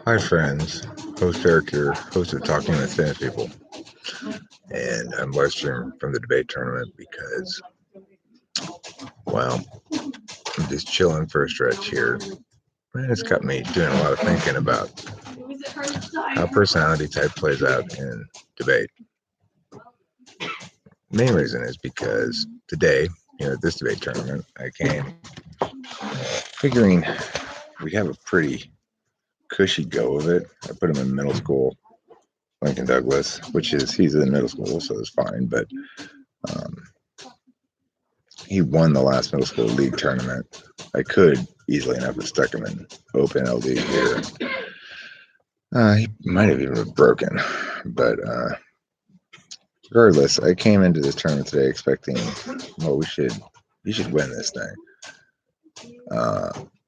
Hi, friends. Host Eric here, host of Talking with Spanish People. And I'm live streaming from the debate tournament because, well, I'm just chilling for a stretch here. And it's got me doing a lot of thinking about how personality type plays out in debate. The main reason is because today, at this debate tournament, I came figuring we'd have a pretty cushy go of it. I put him in middle school, Lincoln Douglas, he's in middle school, so it's fine, but um, he won the last middle school league tournament. I could easily enough have stuck him in open LD here. He might have even been broken, but regardless, I came into this tournament today expecting, well, we should win this thing.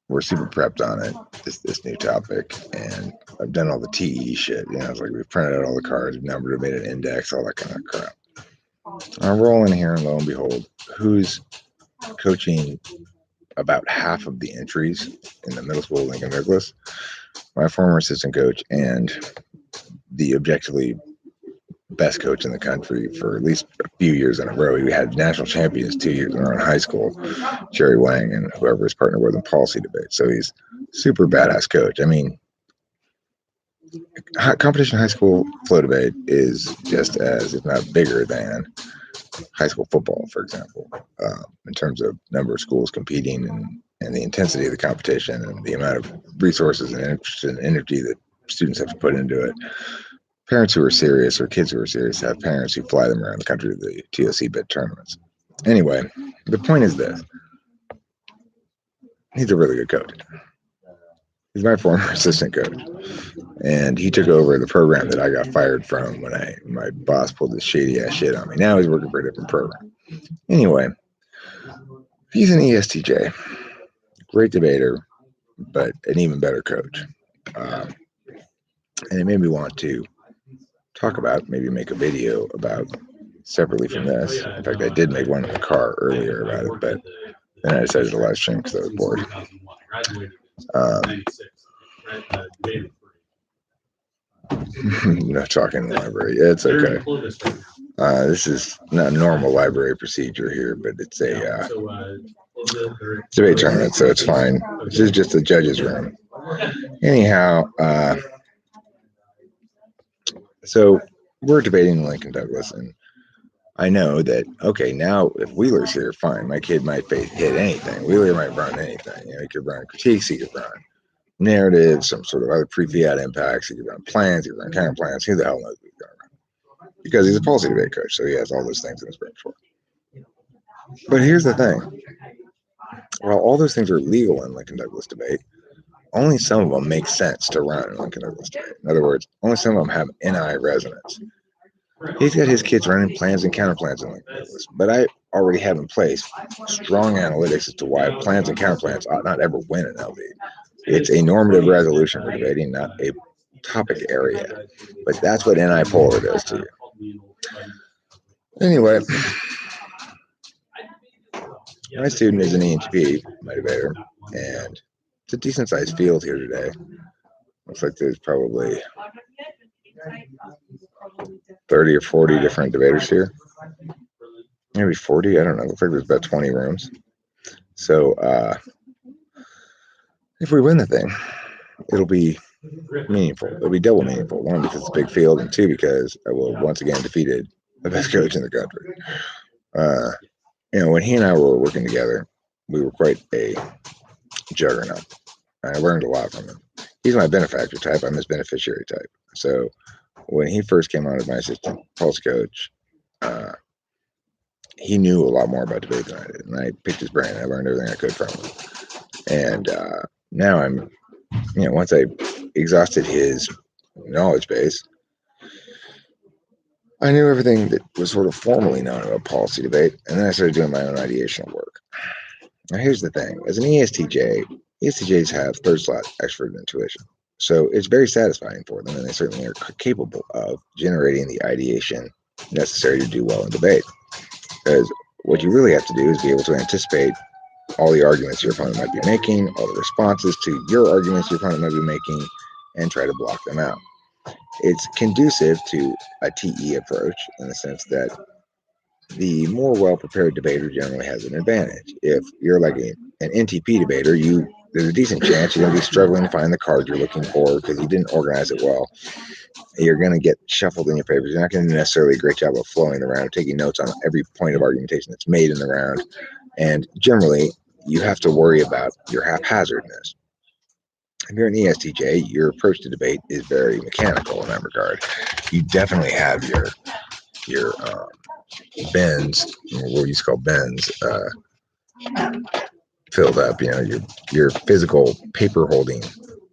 We're super prepped on it, this new topic, and I've done all the TE shit. It's like we've printed out all the cards, numbered it, made an index, all that kind of crap. I'm rolling here, and lo and behold, who's coaching about half of the entries in the middle school Lincoln Douglas? My former assistant coach and the objectively best coach in the country for at least a few years in a row. We had national champions 2 years in a row in high school, Jerry Wang, and whoever his partner was in policy debate. So he's super badass coach. I mean, competition high school flow debate is just as, if not bigger than high school football, for example, in terms of number of schools competing and the intensity of the competition and the amount of resources and interest and energy that students have to put into it. Parents who are serious or kids who are serious have parents who fly them around the country to the TOC bid tournaments. Anyway, the point is this. He's a really good coach. He's my former assistant coach. And he took over the program that I got fired from when my boss pulled this shady ass shit on me. Now he's working for a different program. Anyway, he's an ESTJ. Great debater, but an even better coach. And it made me want to talk about, maybe make a video about, separately from this. In fact, I did make one in the car earlier about it, but then I decided to live stream because I was bored. Not talking in the library. Yeah, it's okay. This is not normal library procedure here, but it's a debate tournament, so it's fine. This is just the judge's room. Anyhow, so we're debating Lincoln Douglas, and I know that, okay, now if Wheeler's here, fine. My kid might hit anything. Wheeler might run anything. He could run critiques, he could run narratives, some sort of other pre-fiat impacts, he could run plans, he could run counter plans. Who the hell knows what he's going to run? Because he's a policy debate coach, so he has all those things in his brain for. But here's the thing. While all those things are legal in Lincoln Douglas debate, only some of them make sense to run in Lincoln Douglas debate. In other words, only some of them have NI resonance. He's got his kids running plans and counterplans in Lincoln Douglas, but I already have in place strong analytics as to why plans and counterplans ought not ever win an LD. It's a normative resolution for debating, not a topic area. But that's what NI polar does to you. Anyway, my student is an ENTP, my debater, and it's a decent sized field here today. Looks like there's probably 30 or 40 different debaters here. Maybe 40, I don't know. Looks like there's about 20 rooms. So if we win the thing, it'll be meaningful. It'll be double meaningful. One, because it's a big field, and two, because I will once again defeated the best coach in the country. When he and I were working together, we were quite a juggernaut. I learned a lot from him. He's my benefactor type. I'm his beneficiary type. So when he first came on as my assistant pulse coach, he knew a lot more about debate than I did, and I picked his brain. I learned everything I could from him. And now I'm, once I exhausted his knowledge base, I knew everything that was sort of formally known about policy debate, and then I started doing my own ideational work. Now, here's the thing. As an ESTJ, ESTJs have third slot extrovert intuition. So it's very satisfying for them, and they certainly are capable of generating the ideation necessary to do well in debate. Because what you really have to do is be able to anticipate all the arguments your opponent might be making, all the responses to your arguments your opponent might be making, and try to block them out. It's conducive to a TE approach in the sense that the more well-prepared debater generally has an advantage. If you're like an NTP debater, there's a decent chance you're going to be struggling to find the card you're looking for because you didn't organize it well. You're going to get shuffled in your papers. You're not going to do necessarily a great job of flowing the round, taking notes on every point of argumentation that's made in the round. And generally, you have to worry about your haphazardness. If you're an ESTJ, your approach to debate is very mechanical in that regard. You definitely have your bins, what we used to call bins, filled up. Your physical paper holding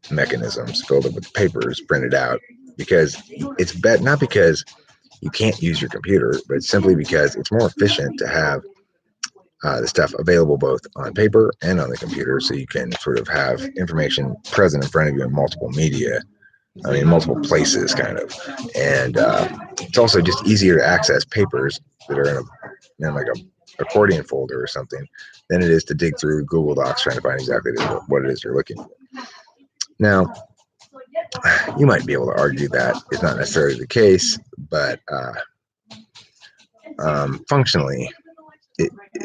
mechanisms filled up with papers printed out, because it's not because you can't use your computer, but simply because it's more efficient to have the stuff available both on paper and on the computer, so you can sort of have information present in front of you in multiple media. I mean, multiple places, kind of. And it's also just easier to access papers that are in like a accordion folder or something than it is to dig through Google Docs trying to find exactly what it is you're looking for. Now, you might be able to argue that is not necessarily the case, but functionally,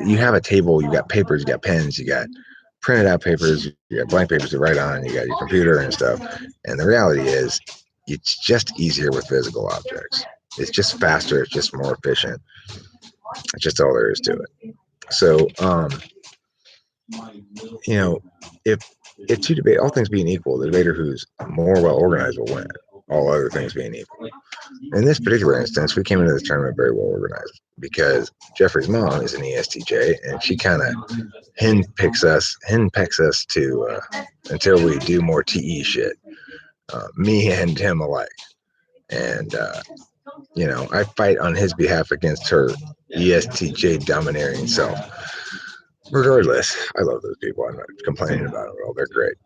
you have a table, you got papers, you got pens, you got printed out papers, you got blank papers to write on, you got your computer and stuff. And the reality is, it's just easier with physical objects. It's just faster, it's just more efficient. It's just all there is to it. So, if two debate, all things being equal, the debater who's more well organized will win, all other things being equal. In this particular instance, we came into this tournament very well organized because Jeffrey's mom is an ESTJ, and she kind of henpecks us to until we do more TE shit, me and him alike. And I fight on his behalf against her ESTJ domineering self. Regardless, I love those people. I'm not complaining about them at all. They're great.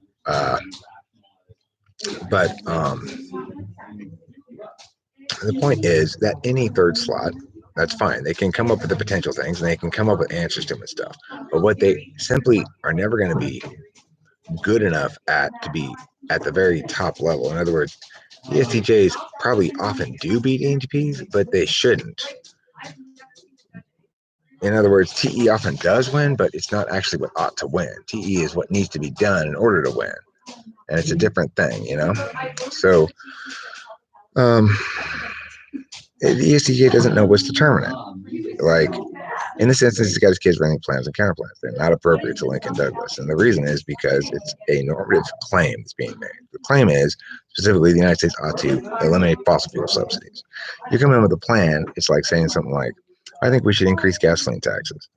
But the point is that any third slot, that's fine. They can come up with the potential things and they can come up with answers to them and stuff. But what they simply are never going to be good enough to be at the very top level. In other words, ESTJs probably often do beat NTPs, but they shouldn't. In other words, TE often does win, but it's not actually what ought to win. TE is what needs to be done in order to win. And it's a different thing, So, the ESTJ doesn't know what's determinant. Like, in this instance, he's got his kids running plans and counterplans. They're not appropriate to Lincoln Douglas. And the reason is because it's a normative claim that's being made. The claim is, specifically, the United States ought to eliminate fossil fuel subsidies. You come in with a plan, it's like saying something like, I think we should increase gasoline taxes.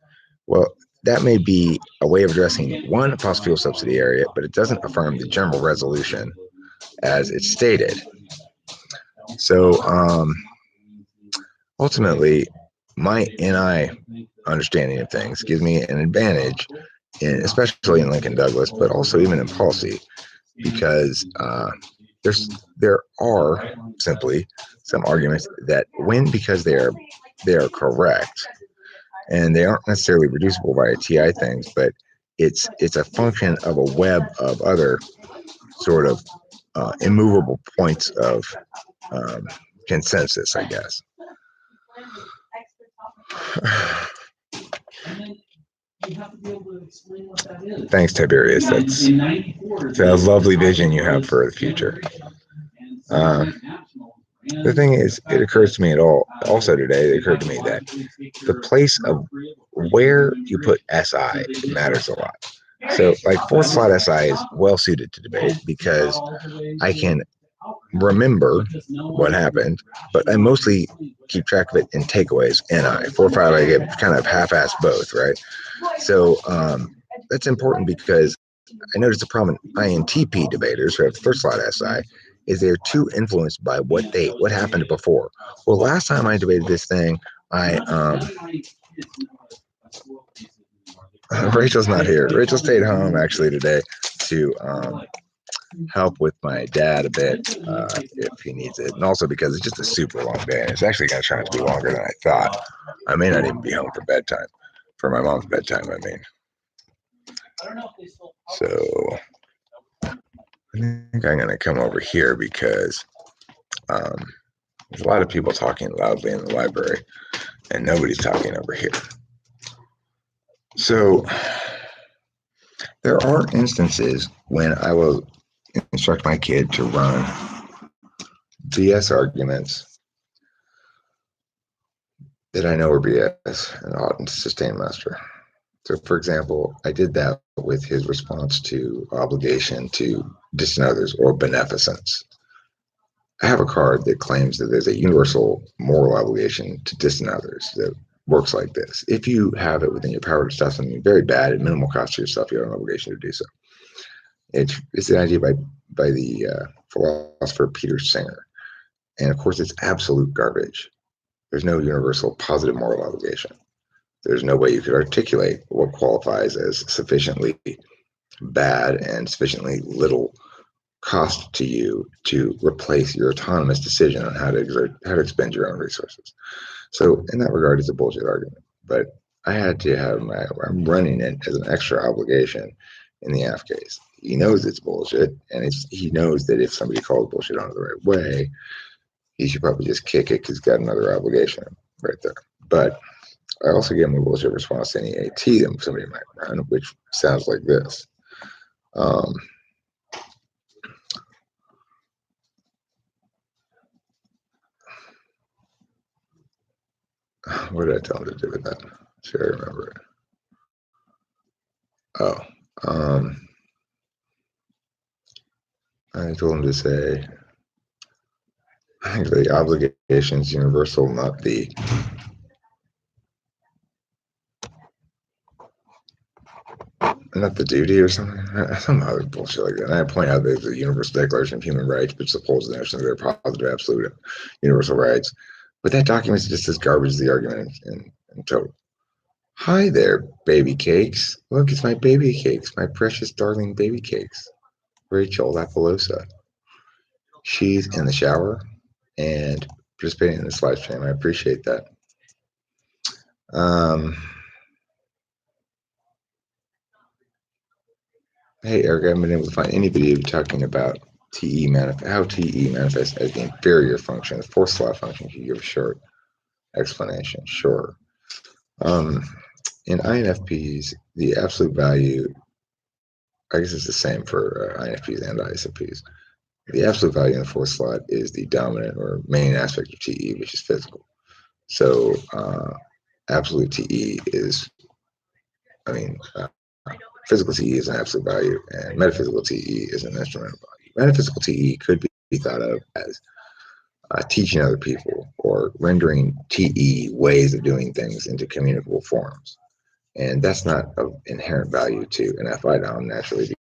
Well, that may be a way of addressing one fossil fuel subsidy area, but it doesn't affirm the general resolution as it's stated. So, ultimately, my NI understanding of things gives me an advantage, especially in Lincoln Douglas, but also even in policy, because there are simply some arguments that win because they are correct, and they aren't necessarily reducible by TI things, but it's a function of a web of other sort of immovable points of consensus, I guess. Thanks, Tiberius. That's a lovely vision you have for the future. The thing is, it occurs to me also today, it occurred to me that the place of where you put SI matters a lot. So, like, fourth slot SI is well suited to debate because I can remember what happened, but I mostly keep track of it in takeaways. NI 4-5, I get kind of half-assed both, right? So that's important because I noticed the problem in INTP debaters who have third slot SI is they're too influenced by what happened before. Well, last time I debated this thing, Rachel's not here. Rachel stayed home actually today to help with my dad a bit if he needs it, and also because it's just a super long day, and it's actually going to turn out to be longer than I thought. I may not even be home for my mom's bedtime. I mean, so think I'm going to come over here because there's a lot of people talking loudly in the library and nobody's talking over here. So there are instances when I will instruct my kid to run BS arguments that I know are BS and oughtn't sustain muster. So, for example, I did that with his response to obligation to distant others or beneficence. I have a card that claims that there's a universal moral obligation to distant others that works like this. If you have it within your power to stop something very bad at minimal cost to yourself, you have an obligation to do so. It's an idea by the philosopher Peter Singer. And of course, it's absolute garbage. There's no universal positive moral obligation. There's no way you could articulate what qualifies as sufficiently bad and sufficiently little cost to you to replace your autonomous decision on how to expend your own resources. So in that regard, it's a bullshit argument. But I had to have I'm running it as an extra obligation in the AF case. He knows it's bullshit, and he knows that if somebody calls bullshit on it the right way, he should probably just kick it because he's got another obligation right there. But I also gave him a bullshit response to any AT that somebody might run, which sounds like this. What did I tell him to do with that? Should I remember it? I told him to say, I think the obligation is universal, not the duty or something. Some other bullshit like that. And I point out that the Universal Declaration of Human Rights, which upholds the notion that they're positive, absolute, and universal rights. But that document is just as garbage as the argument in total. Hi there, baby cakes. Look, it's my baby cakes, my precious darling baby cakes. Rachel Lapalosa. She's in the shower and participating in this live stream. I appreciate that. Hey, Eric, I haven't been able to find any video talking about how TE manifests as the inferior function, the fourth slot function. Can you give a short explanation? Sure. In INFPs, the absolute value, I guess it's the same for INFPs and ISFPs. The absolute value in the fourth slot is the dominant or main aspect of TE, which is physical. So absolute TE is, physical TE is an absolute value, and metaphysical TE is an instrumental value. Metaphysical TE could be thought of as teaching other people or rendering TE ways of doing things into communicable forms. And that's not of inherent value to an FI dom naturally,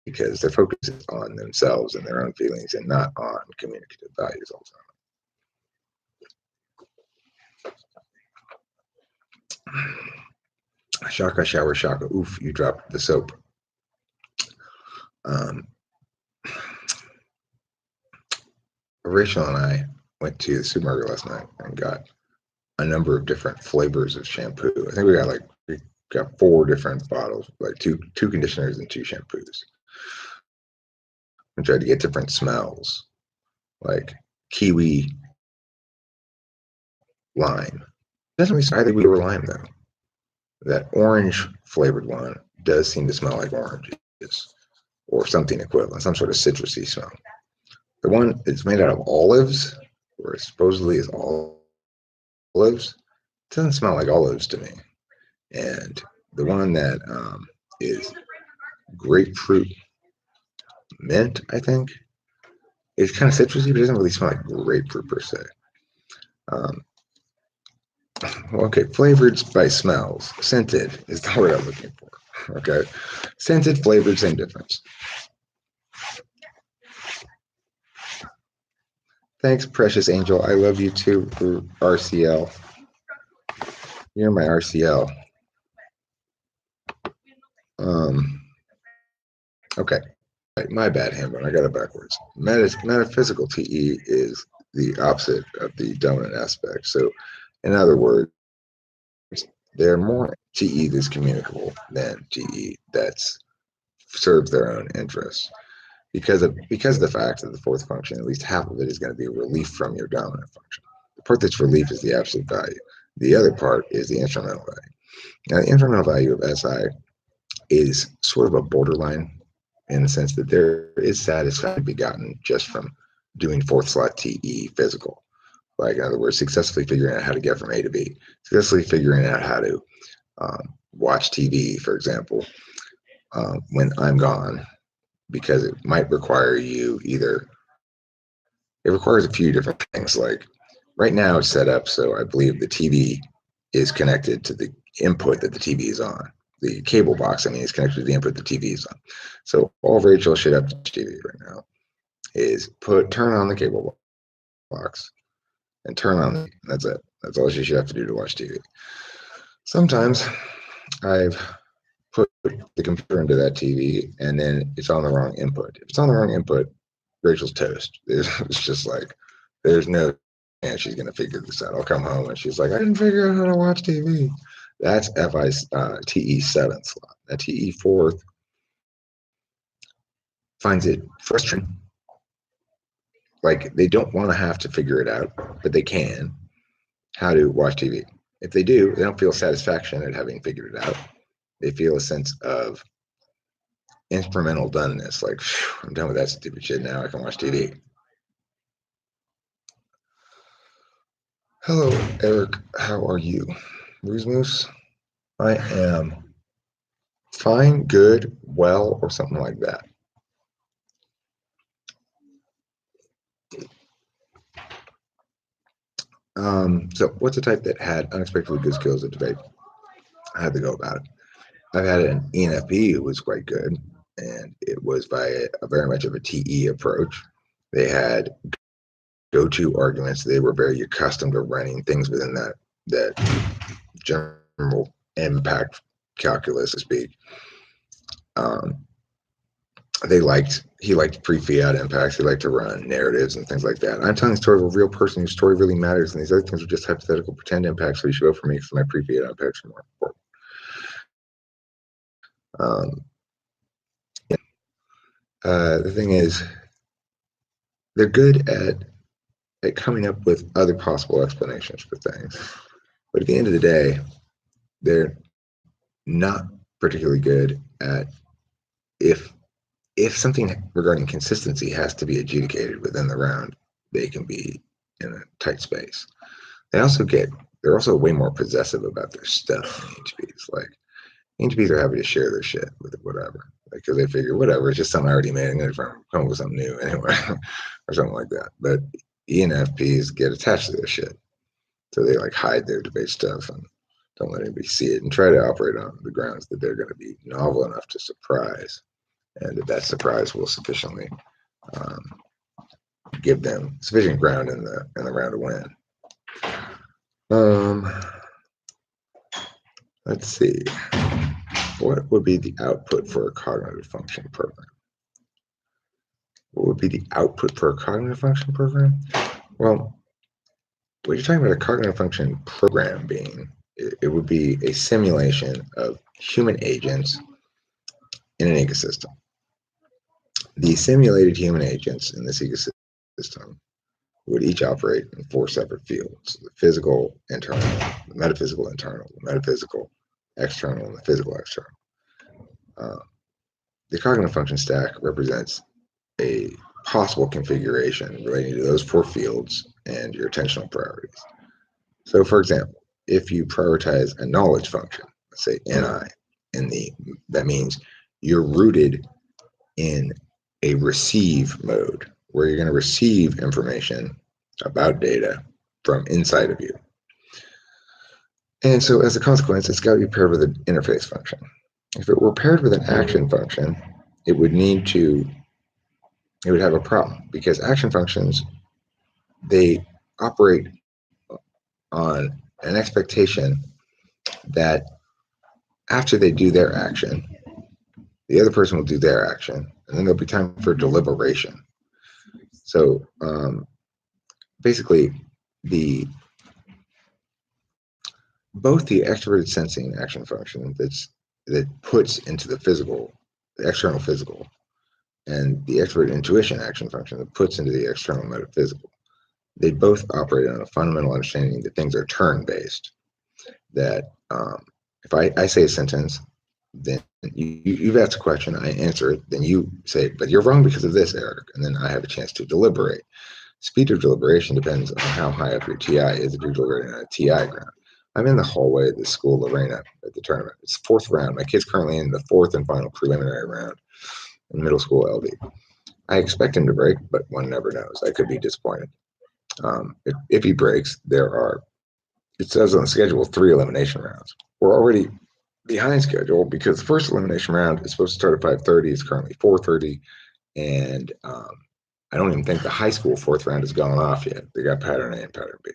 because their focus is on themselves and their own feelings and not on communicative values all the time. Shaka, shower, shaka, oof, you dropped the soap. Rachel and I went to the supermarket last night and got a number of different flavors of shampoo. I think we got 4 different bottles, like two conditioners and 2 shampoos. We tried to get different smells, like kiwi, lime. Doesn't really. I think we were lime though. That orange flavored one does seem to smell like oranges or something equivalent, some sort of citrusy smell. The one that's made out of olives, or it supposedly is olives, doesn't smell like olives to me. And the one that is grapefruit mint, I think, is kind of citrusy, but it doesn't really smell like grapefruit per se. Okay, flavored by smells. Scented is the word I'm looking for. Okay, scented, flavored, same difference. Thanks, precious angel. I love you too for RCL. You're my RCL. Okay, my bad, Hamburg. I got it backwards. Metaphysical TE is the opposite of the dominant aspect. So, in other words, they're more TE that's communicable than TE that serves their own interests. because of the fact that the fourth function, at least half of it, is going to be a relief from your dominant function. The part that's relief is the absolute value. The other part is the instrumental value. Now, the instrumental value of SI is sort of a borderline in the sense that there is satisfaction to be gotten just from doing fourth slot TE physical. Like, in other words, successfully figuring out how to get from A to B, successfully figuring out how to watch TV, for example, when I'm gone, because it might require you it requires a few different things. Like right now it's set up so I believe the TV is connected to the input that the TV is on. The cable box, I mean, is connected to the input the TV is on. So all Rachel should have to TV right now is turn on the cable box and turn on the, that's it. That's all she should have to do to watch TV. Sometimes I've put the computer into that TV and then it's on the wrong input. If it's on the wrong input, Rachel's toast. It's just like, there's no chance she's going to figure this out. I'll come home and she's like, I didn't figure out how to watch TV. That's TE 7th slot. That TE 4th finds it frustrating. Like they don't want to have to figure it out, but they can, how to watch TV. If they do, they don't feel satisfaction at having figured it out. They feel a sense of instrumental doneness, like, I'm done with that stupid shit now, I can watch TV. Hello, Eric, how are you? Ruse Moose? I am fine, good, well, or something like that. So what's a type that had unexpectedly good skills at debate? I had to go about it. I've had an ENFP who was quite good, and it was by a very much of a TE approach. They had go-to arguments. They were very accustomed to running things within that general impact calculus, so to speak. He liked pre-fiat impacts. He liked to run narratives and things like that. I'm telling the story of a real person whose story really matters, and these other things are just hypothetical pretend impacts. So you should vote for me because my pre-fiat impacts are more important. The thing is, they're good at coming up with other possible explanations for things, but at the end of the day, they're not particularly good at if something regarding consistency has to be adjudicated within the round, they can be in a tight space. They're also way more possessive about their stuff than HPs. Like HPs are happy to share their shit with whatever, because they figure whatever, it's just something I already made. I'm gonna come up with something new anyway, or something like that. But ENFPs get attached to their shit, so they like hide their debate stuff and don't let anybody see it, and try to operate on the grounds that they're going to be novel enough to surprise, and that surprise will sufficiently give them sufficient ground in the round to win. Let's see. What would be the output for a cognitive function program? What would be the output for a cognitive function program? Well, what you're talking about a cognitive function program being, it would be a simulation of human agents in an ecosystem. The simulated human agents in this ecosystem would each operate in 4 separate fields: the physical internal, the metaphysical internal, the metaphysical external, and the physical external. The cognitive function stack represents a possible configuration relating to those 4 fields and your attentional priorities. So for example, if you prioritize a knowledge function, let's say NI, that means you're rooted in a receive mode where you're going to receive information about data from inside of you. And so as a consequence, it's got to be paired with an interface function. If it were paired with an action function, it would have a problem, because action functions, they operate on an expectation that after they do their action, the other person will do their action, and then there'll be time for deliberation. So basically, both the extroverted sensing action function that puts into the external physical, and the expert intuition action function that puts into the external metaphysical. They both operate on a fundamental understanding that things are turn-based. That if I say a sentence, then you've asked a question, I answer it, then you say, but you're wrong because of this, Eric, and then I have a chance to deliberate. Speed of deliberation depends on how high up your TI is if you're deliberating on a TI ground. I'm in the hallway of the school Lorena at the tournament. It's fourth round. My kid's currently in the fourth and final preliminary round in middle school LD. I expect him to break, but one never knows. I could be disappointed. If he breaks, it says on the schedule, 3 elimination rounds. We're already behind schedule because the first elimination round is supposed to start at 5:30. It's currently 4:30, and I don't even think the high school fourth round has gone off yet. They got pattern A and pattern B.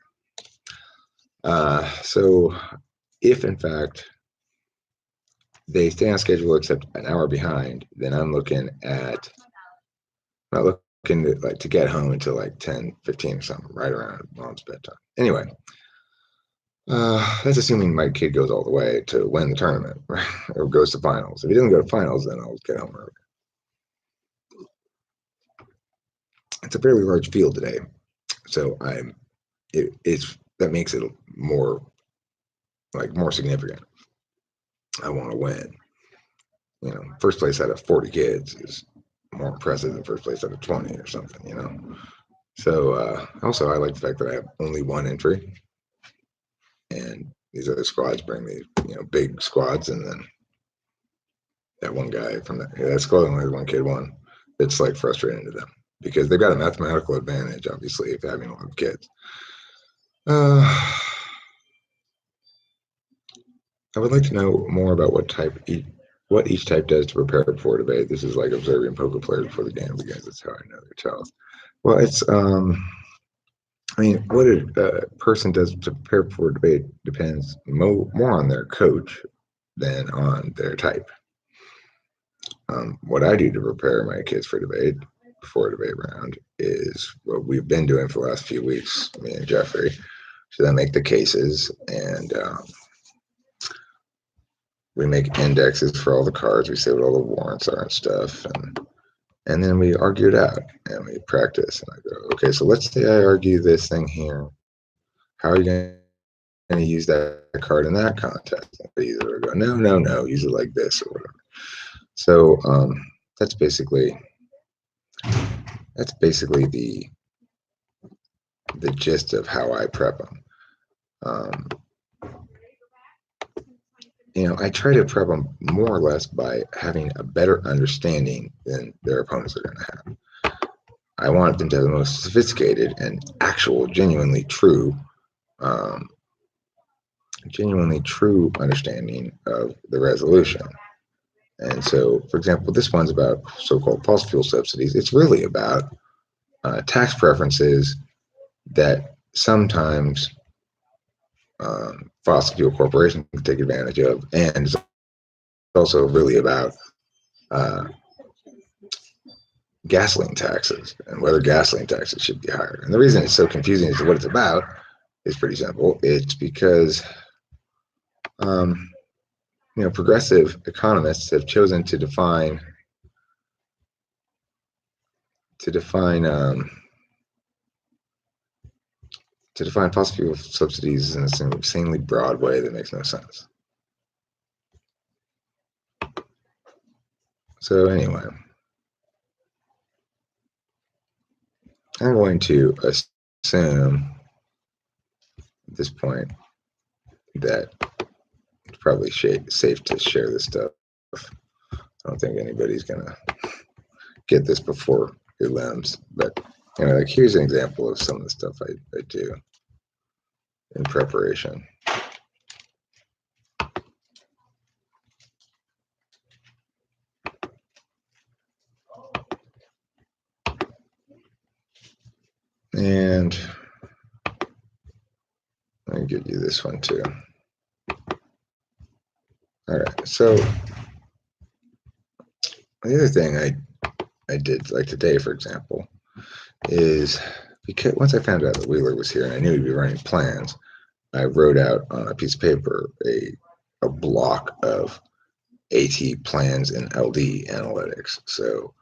So if in fact they stay on schedule except an hour behind, then I'm looking at not looking to get home until like 10:15 or something, right around mom's bedtime. Anyway, that's assuming my kid goes all the way to win the tournament, right? Or goes to finals. If he doesn't go to finals, then I'll get home early. It's a fairly large field today, so that makes it more significant. I want to win. First place out of 40 kids is more impressive than first place out of 20 or something. So also I like the fact that I have only one entry, and these other squads bring these big squads, and then that one guy from that squad only has one kid won. It's like frustrating to them because they've got a mathematical advantage, obviously, if having a lot of kids. I would like to know more about what each type does to prepare before debate. This is like observing poker players before the game begins. That's how I know their tells. Well, it's what a person does to prepare before debate depends more on their coach than on their type. What I do to prepare my kids for debate before a debate round is what we've been doing for the last few weeks, me and Jeffrey. So I make the cases, and we make indexes for all the cards. We say what all the warrants are and stuff, and then we argue it out, and we practice. And I go, okay, so let's say I argue this thing here. How are you going to use that card in that context? And either go, no, use it like this or whatever. So that's basically the gist of how I prep them. I try to prep them more or less by having a better understanding than their opponents are going to have. I want them to have the most sophisticated and actual, genuinely true understanding of the resolution. And so, for example, this one's about so-called fossil fuel subsidies. It's really about tax preferences that sometimes fossil fuel corporations can take advantage of, and it's also really about gasoline taxes and whether gasoline taxes should be higher. And the reason it's so confusing as to what it's about is pretty simple. It's because progressive economists have chosen to define fossil fuel subsidies in an insanely broad way that makes no sense. So anyway, I'm going to assume at this point that it's probably safe to share this stuff. I don't think anybody's gonna get this before your limbs, but here's an example of some of the stuff I do in preparation. And let me give you this one too. All right, so the other thing I did, like today, for example, is because once I found out that Wheeler was here and I knew he'd be running plans, I wrote out on a piece of paper a block of AT plans and LD analytics. So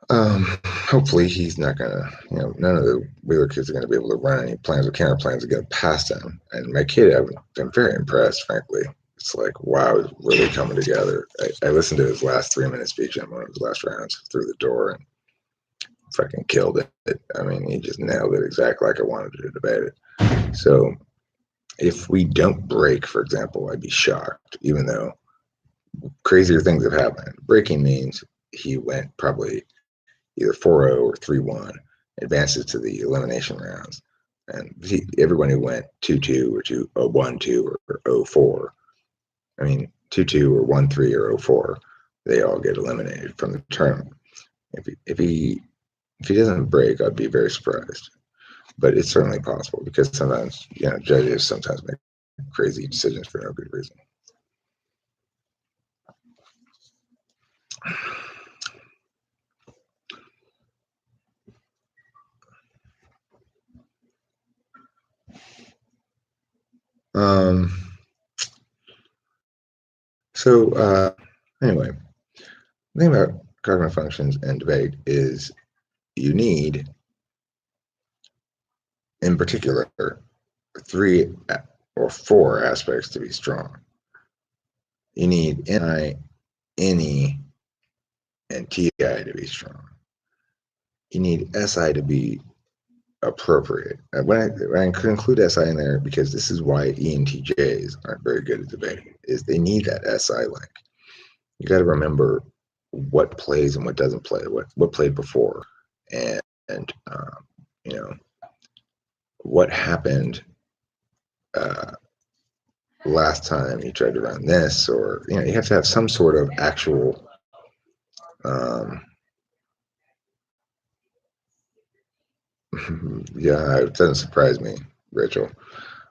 Hopefully he's not gonna, none of the Wheeler kids are gonna be able to run any plans or counter plans to get past him. And my kid, I've been very impressed, frankly. It's like, wow, it's really coming together. I listened to his last 3 minute speech in one of his last rounds through the door and fucking killed it. I mean, he just nailed it exactly like I wanted to debate it. So if we don't break, for example, I'd be shocked, even though crazier things have happened. Breaking means he went probably either 4-0 or 3-1, advances to the elimination rounds. And everyone who went 2-2 or 1-2 or 0-4, I mean 2-2 or 1-3 or 0-4, they all get eliminated from the tournament. If he doesn't break, I'd be very surprised. But it's certainly possible because sometimes, judges sometimes make crazy decisions for no good reason. Anyway, the thing about cognitive functions and debate is you need, in particular, 3 or 4 aspects to be strong. You need NI, NE, and TI to be strong. You need SI to be appropriate. When I include SI in there, because this is why ENTJs aren't very good at debating, is they need that SI link. You got to remember what plays and what doesn't play, what played before, and what happened last time you tried to run this, or you have to have some sort of actual yeah, it doesn't surprise me. Rachel,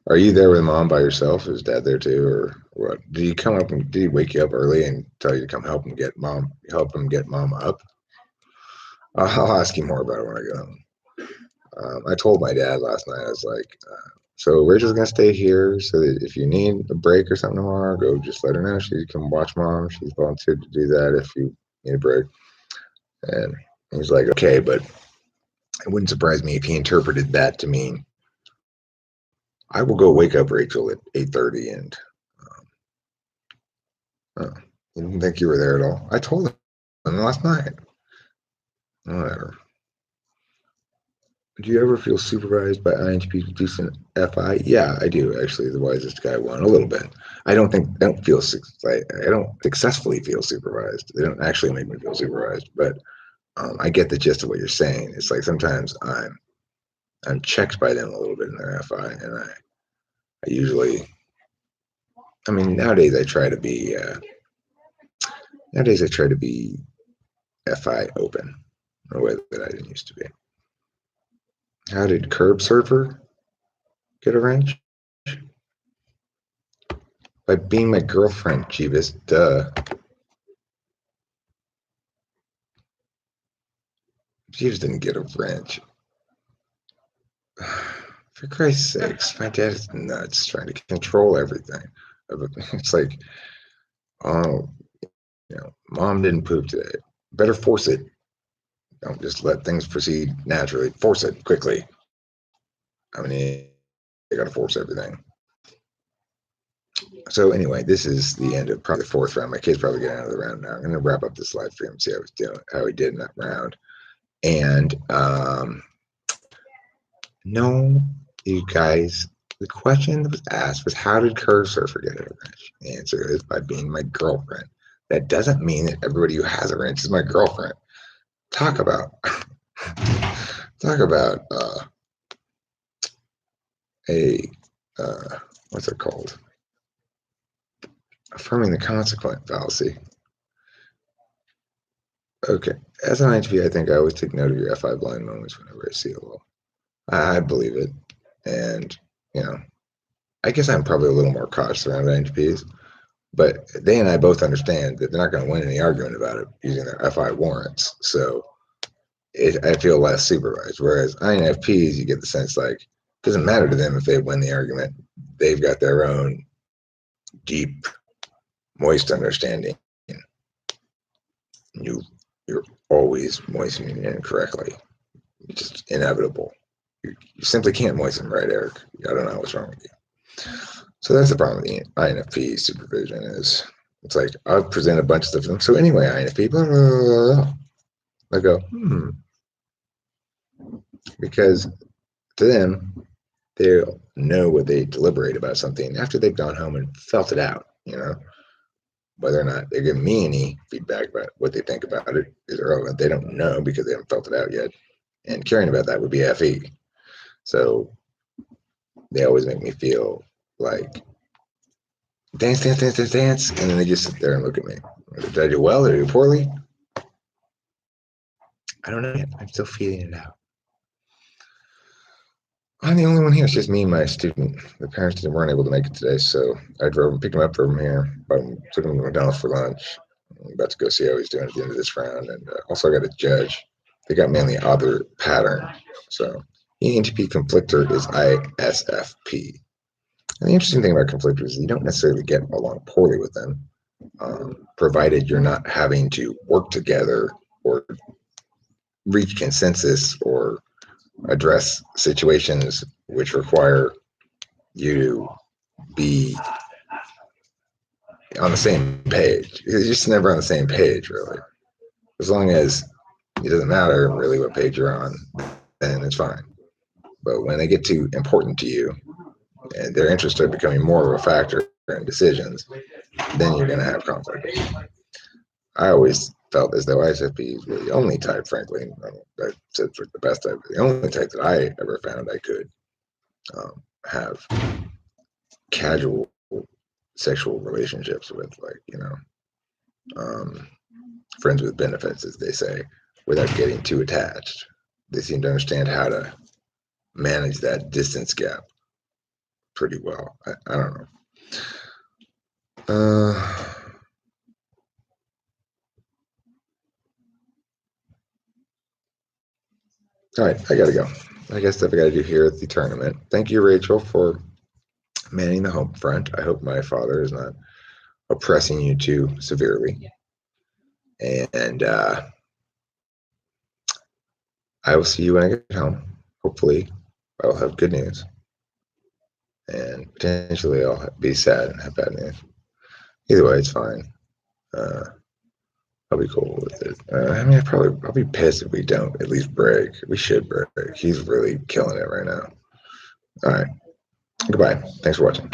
are you there with mom by yourself? Is dad there too, or what? Did he come up and did he wake you up early and tell you to come help him get mom up? I'll ask you more about it when I get home. I told my dad last night, I was like, so Rachel's gonna stay here, so that if you need a break or something tomorrow, go just let her know. She can watch mom. She's volunteered to do that if you need a break. And he's like, okay, but it wouldn't surprise me if he interpreted that to mean I will go wake up Rachel at 8:30 and you didn't think you were there at all. I told him last night. Whatever. Do you ever feel supervised by INTPs with decent FI? Yeah, I do actually. The wisest guy won a little bit. I don't successfully feel supervised. They don't actually make me feel supervised, but I get the gist of what you're saying. It's like sometimes I'm checked by them a little bit in their FI, and I usually, I mean, nowadays I try to be FI open in a way that I didn't used to be. How did Curb Surfer get a wrench? By being my girlfriend, Jeebus. Duh. Jeeves didn't get a wrench. For Christ's sakes, my dad is nuts trying to control everything. It's like, oh, mom didn't poop today. Better force it. Don't just let things proceed naturally. Force it quickly. I mean, they got to force everything. So anyway, this is the end of probably the 4th round. My kid's probably getting out of the round now. I'm going to wrap up this live stream and see how he did in that round. And no, you guys, the question that was asked was, how did Curve Surfer get a wrench? The answer is by being my girlfriend. That doesn't mean that everybody who has a wrench is my girlfriend. Talk about what's it called? Affirming the consequent fallacy. Okay, as an INTP, I think I always take note of your FI blind moments whenever I see a little. I believe it, and I guess I'm probably a little more cautious around INTPs, but they and I both understand that they're not going to win any argument about it using their FI warrants. So I feel less supervised. Whereas INFPs, you get the sense like it doesn't matter to them if they win the argument. They've got their own deep, moist understanding. You you're always moistening it incorrectly. It's just inevitable. You simply can't moisten right, Eric. I don't know what's wrong with you. So that's the problem with the INFP supervision is it's like I'll present a bunch of stuff to them. So anyway, INFP, blah, blah, blah, blah. I go, because to them, they'll know what they deliberate about something after they've gone home and felt it out, whether or not they're giving me any feedback about what they think about it is irrelevant. They don't know because they haven't felt it out yet. And caring about that would be FE. So they always make me feel like dance, dance, dance, dance, dance. And then they just sit there and look at me. Did I do well? Did I do poorly? I don't know yet. I'm still feeling it out. I'm the only one here. It's just me and my student. The parents weren't able to make it today, so I drove and picked him up from here. Took him to McDonald's for lunch. I'm about to go see how he's doing at the end of this round. And also, I got a judge. They got me on the other pattern. So ENTP conflictor is ISFP. And the interesting thing about conflictors is you don't necessarily get along poorly with them, provided you're not having to work together or reach consensus or address situations which require you to be on the same page. You're just never on the same page, really. As long as it doesn't matter really what page you're on, then it's fine. But when they get too important to you and their interests are becoming more of a factor in decisions, then you're going to have conflict. I always felt as though ISFPs were the only type, frankly, I said for the best type, the only type that I ever found I could have casual sexual relationships with, friends with benefits, as they say, without getting too attached. They seem to understand how to manage that distance gap pretty well. I don't know. All right, I gotta go. I got stuff I gotta do here at the tournament. Thank you, Rachel, for manning the home front. I hope my father is not oppressing you too severely. And I will see you when I get home. Hopefully, I'll have good news. And potentially, I'll be sad and have bad news. Either way, it's fine. I'll be cool with it. I'll be pissed if we don't at least break. We should break. He's really killing it right now. All right. Goodbye. Thanks for watching.